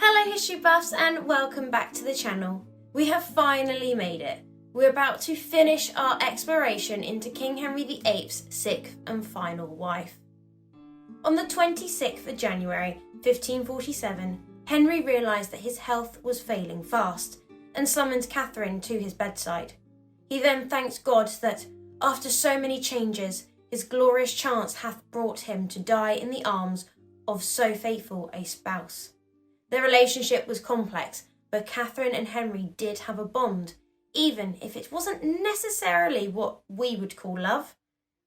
Hello history buffs and welcome back to the channel. We have finally made it. We're about to finish our exploration into King Henry VIII's sixth and final wife. On the 26th of January 1547, Henry realised that his health was failing fast and summoned Katherine to his bedside. He then thanked God that, after so many changes, his glorious chance hath brought him to die in the arms of so faithful a spouse. Their relationship was complex, but Katherine and Henry did have a bond, even if it wasn't necessarily what we would call love.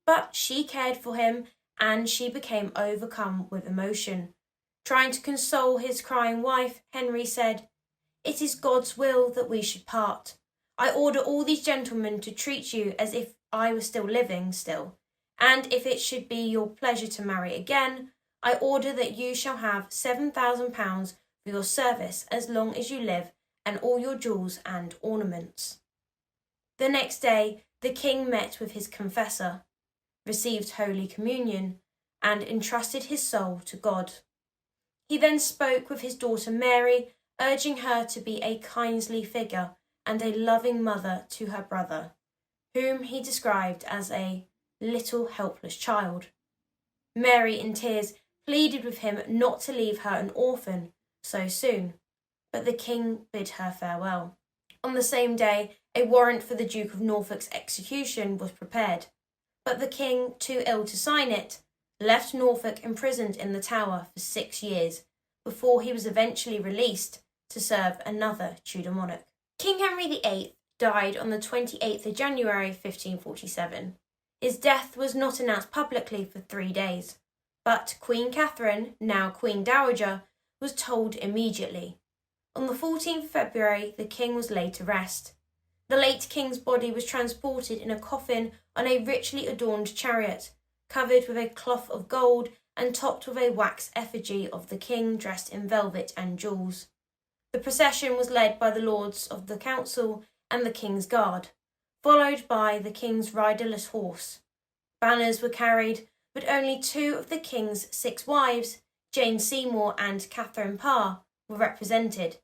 But she cared for him, and she became overcome with emotion. Trying to console his crying wife, Henry said, "It is God's will that we should part. I order all these gentlemen to treat you as if I were still living still, and if it should be your pleasure to marry again, I order that you shall have £7,000 for your service as long as you live, and all your jewels and ornaments." The next day, the king met with his confessor, received Holy Communion, and entrusted his soul to God. He then spoke with his daughter Mary, urging her to be a kindly figure and a loving mother to her brother, whom he described as a little helpless child. Mary, in tears, pleaded with him not to leave her an orphan so soon, but the king bid her farewell. On the same day, a warrant for the Duke of Norfolk's execution was prepared, but the king, too ill to sign it, left Norfolk imprisoned in the Tower for 6 years before he was eventually released to serve another Tudor monarch. King Henry VIII died on the 28th of January 1547. His death was not announced publicly for 3 days, but Queen Katherine, now Queen Dowager, was told immediately. On the 14th of February, the king was laid to rest. The late king's body was transported in a coffin on a richly adorned chariot, covered with a cloth of gold and topped with a wax effigy of the king dressed in velvet and jewels. The procession was led by the lords of the council and the king's guard, followed by the king's riderless horse. Banners were carried, but only 2 of the king's 6 wives, Jane Seymour and Katherine Parr, were represented,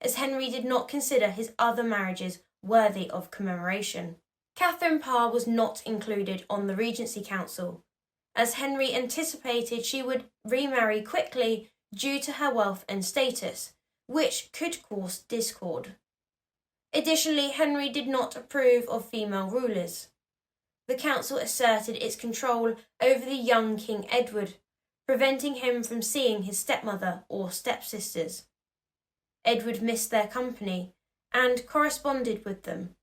as Henry did not consider his other marriages worthy of commemoration. Katherine Parr was not included on the Regency Council, as Henry anticipated she would remarry quickly due to her wealth and status, which could cause discord. Additionally, Henry did not approve of female rulers. The council asserted its control over the young King Edward, preventing him from seeing his stepmother or stepsisters. Edward missed their company and corresponded with them,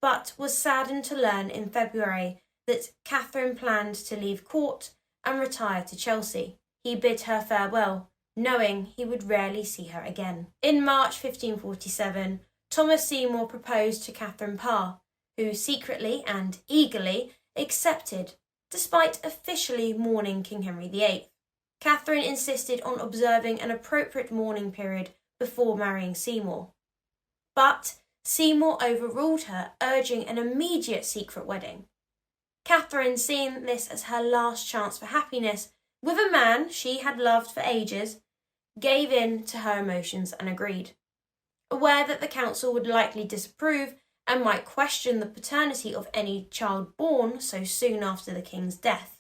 but was saddened to learn in February that Katherine planned to leave court and retire to Chelsea. He bid her farewell, knowing he would rarely see her again. In March 1547, Thomas Seymour proposed to Katherine Parr, who secretly and eagerly accepted, despite officially mourning King Henry VIII. Katherine insisted on observing an appropriate mourning period before marrying Seymour. But Seymour overruled her, urging an immediate secret wedding. Katherine, seeing this as her last chance for happiness with a man she had loved for ages, gave in to her emotions and agreed. Aware that the council would likely disapprove and might question the paternity of any child born so soon after the king's death.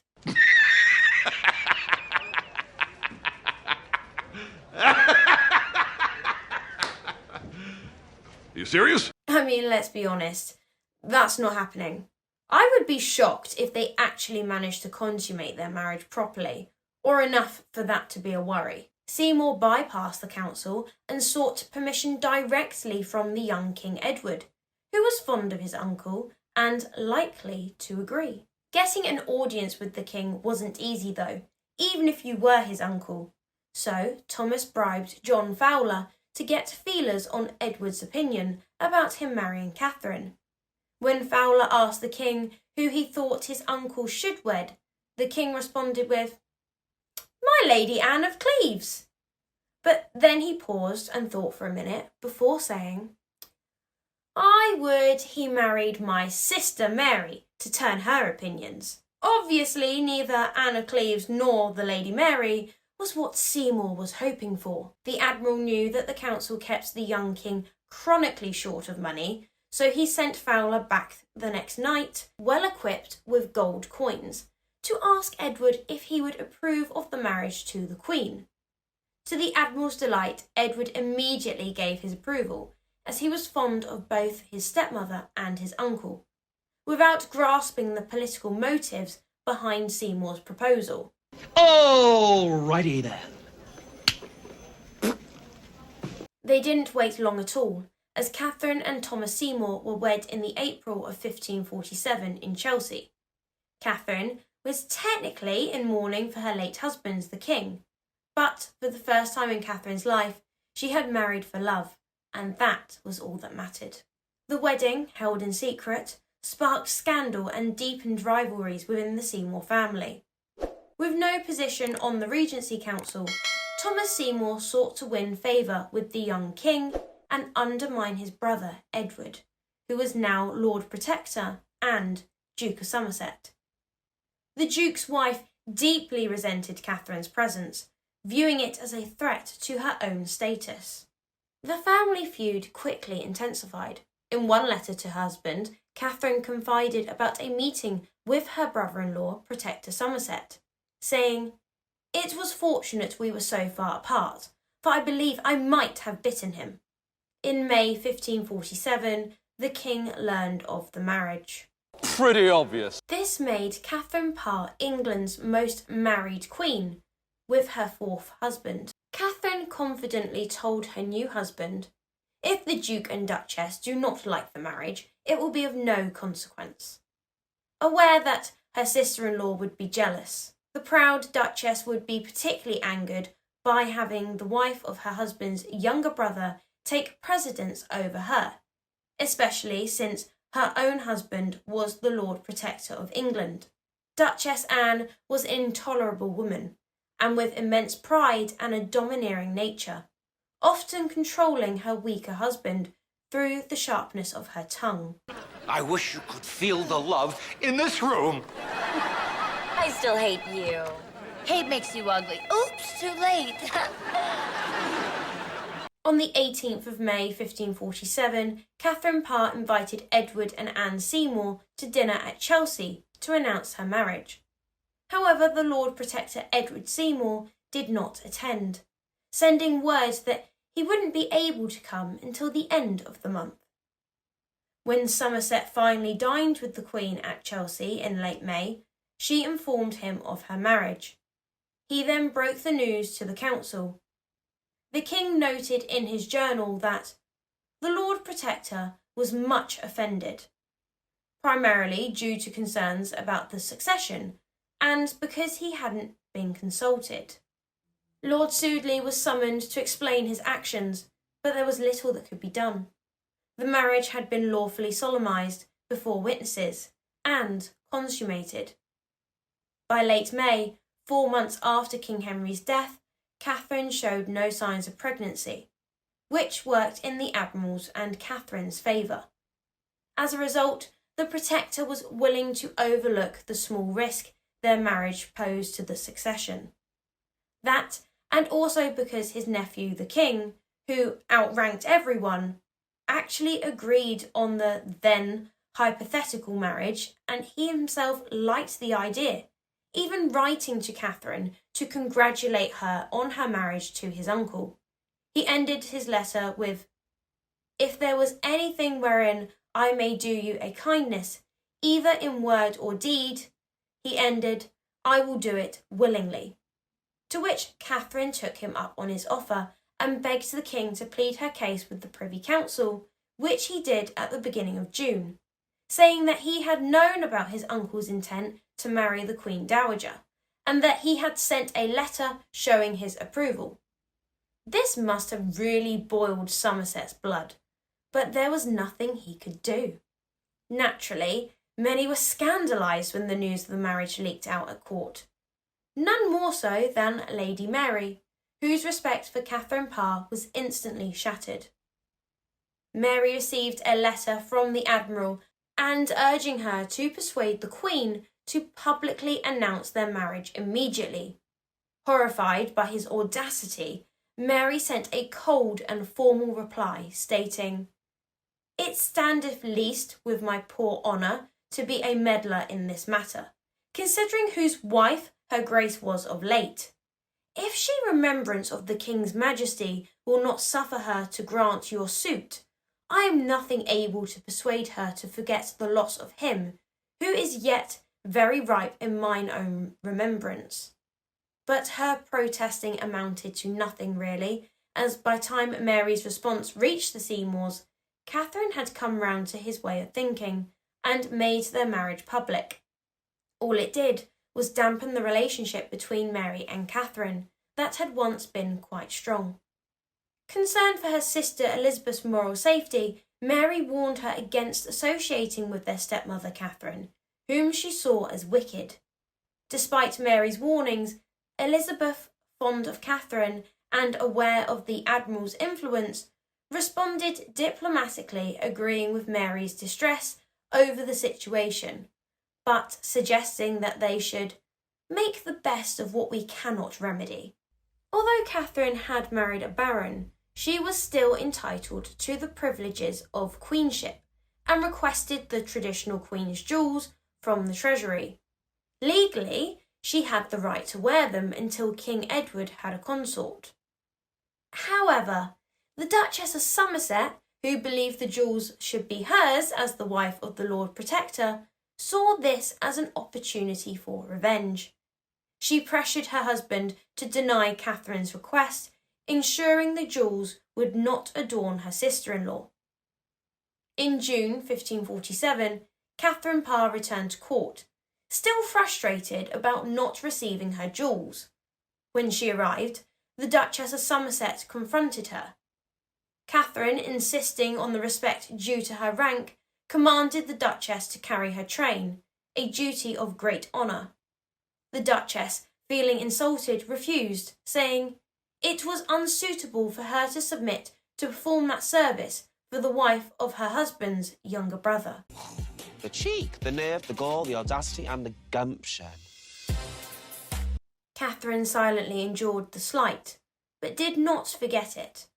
Are you serious? I mean, let's be honest, that's not happening. I would be shocked if they actually managed to consummate their marriage properly, or enough for that to be a worry. Seymour bypassed the council and sought permission directly from the young King Edward, who was fond of his uncle and likely to agree. Getting an audience with the king wasn't easy though, even if you were his uncle. So Thomas bribed John Fowler to get feelers on Edward's opinion about him marrying Katherine. When Fowler asked the king who he thought his uncle should wed, the king responded with, "My Lady Anne of Cleves." But then he paused and thought for a minute before saying, "I would he married my sister Mary to turn her opinions." Obviously, neither Anne of Cleves nor the Lady Mary was what Seymour was hoping for. The Admiral knew that the council kept the young king chronically short of money, so he sent Fowler back the next night, well equipped with gold coins, to ask Edward if he would approve of the marriage to the Queen. To the Admiral's delight, Edward immediately gave his approval, as he was fond of both his stepmother and his uncle, without grasping the political motives behind Seymour's proposal. Alrighty then. They didn't wait long at all, as Catherine and Thomas Seymour were wed in the April of 1547 in Chelsea. Catherine was technically in mourning for her late husband, the king, but for the first time in Catherine's life, she had married for love, and that was all that mattered. The wedding, held in secret, sparked scandal and deepened rivalries within the Seymour family. With no position on the Regency Council, Thomas Seymour sought to win favour with the young king and undermine his brother Edward, who was now Lord Protector and Duke of Somerset. The Duke's wife deeply resented Catherine's presence, viewing it as a threat to her own status. The family feud quickly intensified. In one letter to her husband, Catherine confided about a meeting with her brother-in-law, Protector Somerset, saying, "It was fortunate we were so far apart, for I believe I might have bitten him." In May 1547, the king learned of the marriage. Pretty obvious. This made Katherine Parr England's most married queen, with her fourth husband. Catherine confidently told her new husband, "If the Duke and Duchess do not like the marriage, it will be of no consequence." Aware that her sister-in-law would be jealous, the proud Duchess would be particularly angered by having the wife of her husband's younger brother take precedence over her, especially since her own husband was the Lord Protector of England. Duchess Anne was an intolerable woman, and with immense pride and a domineering nature, often controlling her weaker husband through the sharpness of her tongue. I wish you could feel the love in this room. I still hate you. Hate makes you ugly. Oops, too late. On the 18th of May 1547, Catherine Parr invited Edward and Anne Seymour to dinner at Chelsea to announce her marriage. However, the Lord Protector Edward Seymour did not attend, sending word that he wouldn't be able to come until the end of the month. When Somerset finally dined with the Queen at Chelsea in late May, she informed him of her marriage. He then broke the news to the council. The king noted in his journal that the Lord Protector was much offended, primarily due to concerns about the succession and because he hadn't been consulted. Lord Sudeley was summoned to explain his actions, but there was little that could be done. The marriage had been lawfully solemnised before witnesses and consummated. By late May, 4 months after King Henry's death, Catherine showed no signs of pregnancy, which worked in the Admiral's and Catherine's favour. As a result, the Protector was willing to overlook the small risk their marriage posed to the succession. That, and also because his nephew the King, who outranked everyone, actually agreed on the then hypothetical marriage, and he himself liked the idea, even writing to Catherine to congratulate her on her marriage to his uncle. He ended his letter with, "If there was anything wherein I may do you a kindness, either in word or deed," he ended, "I will do it willingly." To which Catherine took him up on his offer and begged the king to plead her case with the Privy Council, which he did at the beginning of June, saying that he had known about his uncle's intent to marry the Queen Dowager, and that he had sent a letter showing his approval. This must have really boiled Somerset's blood, but there was nothing he could do. Naturally, many were scandalised when the news of the marriage leaked out at court. None more so than Lady Mary, whose respect for Catherine Parr was instantly shattered. Mary received a letter from the Admiral and urging her to persuade the Queen to publicly announce their marriage immediately, Horrified by his audacity, Mary sent a cold and formal reply stating, "It standeth least with my poor honour to be a meddler in this matter, considering whose wife her grace was of late. If she remembrance of the king's majesty will not suffer her to grant your suit, I am nothing able to persuade her to forget the loss of him, who is yet very ripe in mine own remembrance." But her protesting amounted to nothing really, as by time Mary's response reached the Seymours, Catherine had come round to his way of thinking, and made their marriage public. All it did was dampen the relationship between Mary and Catherine, that had once been quite strong. Concerned for her sister Elizabeth's moral safety, Mary warned her against associating with their stepmother Catherine, whom she saw as wicked. Despite Mary's warnings, Elizabeth, fond of Catherine and aware of the Admiral's influence, responded diplomatically, agreeing with Mary's distress over the situation, but suggesting that they should make the best of what we cannot remedy. Although Catherine had married a baron, she was still entitled to the privileges of queenship and requested the traditional queen's jewels from the treasury. Legally, she had the right to wear them until King Edward had a consort. However, the Duchess of Somerset, who believed the jewels should be hers as the wife of the Lord Protector, saw this as an opportunity for revenge. She pressured her husband to deny Catherine's request, ensuring the jewels would not adorn her sister-in-law. In June 1547, Katherine Parr returned to court, still frustrated about not receiving her jewels. When she arrived, the Duchess of Somerset confronted her. Catherine, insisting on the respect due to her rank, commanded the Duchess to carry her train, a duty of great honour. The Duchess, feeling insulted, refused, saying it was unsuitable for her to submit to perform that service for the wife of her husband's younger brother. The cheek, the nerve, the gall, the audacity and the gumption. Catherine silently endured the slight, but did not forget it.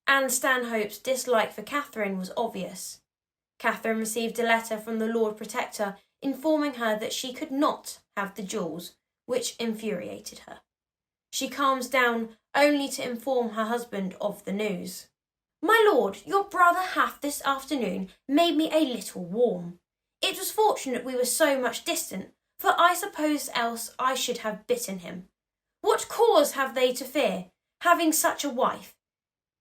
Anne Stanhope's dislike for Catherine was obvious. Catherine received a letter from the Lord Protector informing her that she could not have the jewels, which infuriated her. She calms down only to inform her husband of the news. "My lord, your brother hath this afternoon made me a little warm. It was fortunate we were so much distant, for I suppose else I should have bitten him. What cause have they to fear, having such a wife?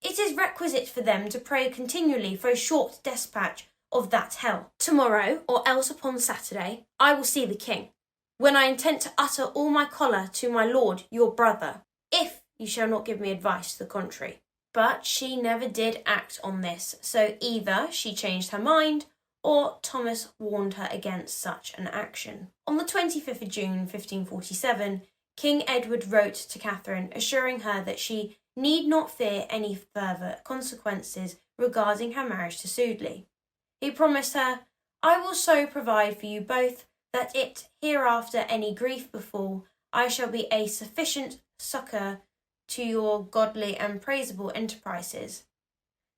It is requisite for them to pray continually for a short despatch of that hell. Tomorrow, or else upon Saturday, I will see the king, when I intend to utter all my choler to my lord your brother, if you shall not give me advice to the contrary." But she never did act on this, so either she changed her mind, or Thomas warned her against such an action. On the 25th of June 1547, King Edward wrote to Catherine assuring her that she need not fear any further consequences regarding her marriage to Sudeley. He promised her, "I will so provide for you both that it hereafter any grief befall, I shall be a sufficient succour to your godly and praiseable enterprises."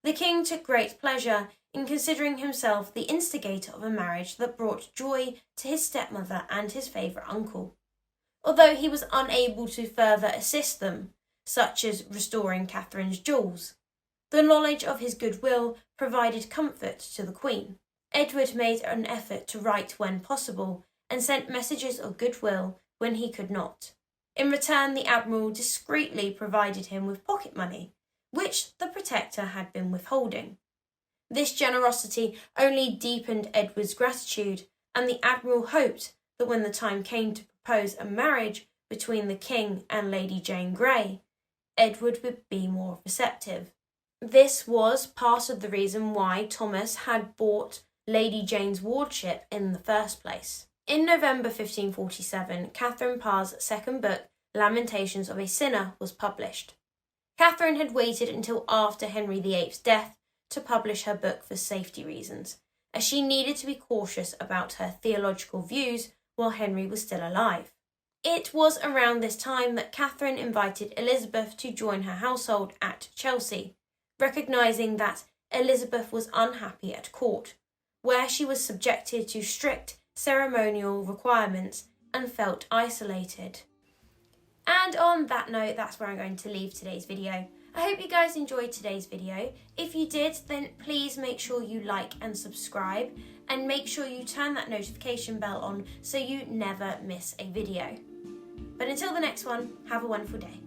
The king took great pleasure in considering himself the instigator of a marriage that brought joy to his stepmother and his favourite uncle, although he was unable to further assist them, such as restoring Catherine's jewels. The knowledge of his goodwill provided comfort to the Queen. Edward made an effort to write when possible, and sent messages of goodwill when he could not. In return, the Admiral discreetly provided him with pocket money, which the Protector had been withholding. This generosity only deepened Edward's gratitude, and the Admiral hoped that when the time came to propose a marriage between the King and Lady Jane Grey, Edward would be more receptive. This was part of the reason why Thomas had bought Lady Jane's wardship in the first place. In November 1547, Katherine Parr's second book, Lamentations of a Sinner, was published. Catherine had waited until after Henry VIII's death to publish her book for safety reasons, as she needed to be cautious about her theological views while Henry was still alive. It was around this time that Catherine invited Elizabeth to join her household at Chelsea, recognising that Elizabeth was unhappy at court, where she was subjected to strict ceremonial requirements and felt isolated. And on that note, that's where I'm going to leave today's video. I hope you guys enjoyed today's video. If you did, then please make sure you like and subscribe, and make sure you turn that notification bell on so you never miss a video. But until the next one, have a wonderful day.